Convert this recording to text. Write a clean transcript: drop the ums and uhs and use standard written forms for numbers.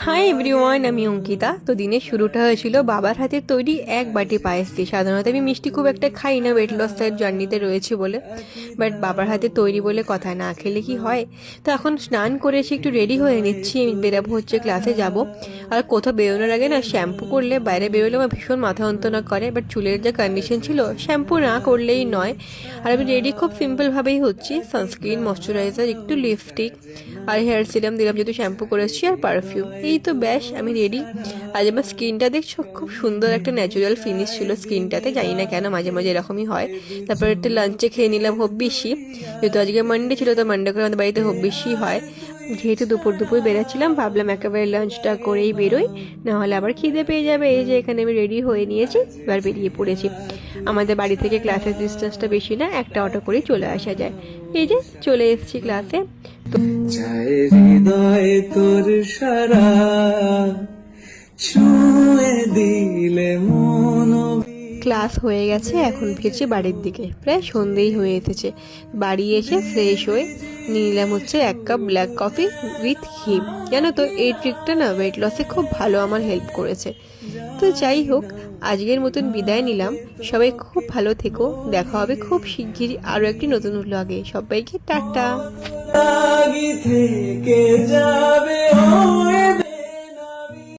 Hi everyone, আমি অঙ্কিতা। তো দিনের শুরুটা হয়েছিল বাবার হাতের তৈরি এক বাটি পায়েস দিয়ে। সাধারণত আমি মিষ্টি খুব একটা খাই না, ওয়েট লসের জার্নিতে রয়েছে বলে, বাট বাবার হাতে তৈরি বলে কথা, না খেলে কি হয়। তো এখন স্নান করে এসে একটু রেডি হয়ে নিচ্ছি, আমি বেরাবো হচ্ছে ক্লাসে যাব। আর কোথাও বেরোনোর আগে না শ্যাম্পু করলে বাইরে বেরোলে আমার ভীষণ মাথা যন্ত্রণা করে, বাট চুলের যে কন্ডিশন ছিল শ্যাম্পু না করলেই নয়। আর আমি রেডি খুব সিম্পলভাবেই হচ্ছি, সানস্ক্রিন, ময়শ্চারাইজার, একটু লিপস্টিক আর হেয়ার সিরাম দিলাম যেহেতু শ্যাম্পু করে এসেছি, আর পারফিউম, এই তো ব্যাস আমি রেডি। আজ আমার স্কিনটা দেখছো, খুব সুন্দর একটা ন্যাচারাল ফিনিশ ছিল স্কিনটাতে, জানি না কেন মাঝে মাঝে এরকমই হয়। তারপর একটু লাঞ্চে খেয়ে নিলাম হব্বিসি, যেহেতু আজকে মানডে ছিল, তো মানডে করে আমাদের বাড়িতে হব্বিসি হয়। যেহেতু দুপুর দুপুর বেরোচ্ছিলাম, ভাবলাম একেবারে লাঞ্চটা করেই বেরোই, নাহলে আবার খিদে পেয়ে যাবে। এই যে এখানে আমি রেডি হয়ে নিয়েছি, এবার বেরিয়ে পড়েছি। আমাদের বাড়ি থেকে ক্লাসের ডিস্টেন্সটা বেশি না, একটা অটো করেই চলে আসা যায়। এই যে চলে এসেছি ক্লাসে। যায় হৃদয় তোর সারা ছুঁয়ে দিলে মন। ক্লাস হয়ে গেছে, এখন ফিরছি বাড়ির দিকে, প্রায় সন্ধেই হয়ে এসেছে। বাড়ি এসে ফ্রেশ হয়ে নিয়ে নিলাম হচ্ছে 1 কাপ ব্ল্যাক কফি উইথ ঘি। জানো তো এই ট্রিকটা না ওয়েট লসে খুব ভালো আমার হেল্প করেছে। তো যাই হোক, আজকের মতন বিদায় নিলাম। সবাই খুব ভালো থেকো, দেখা হবে খুব শিগগিরই আরও একটি নতুন ব্লগে। সবাইকে টাটা। থেকে যাবে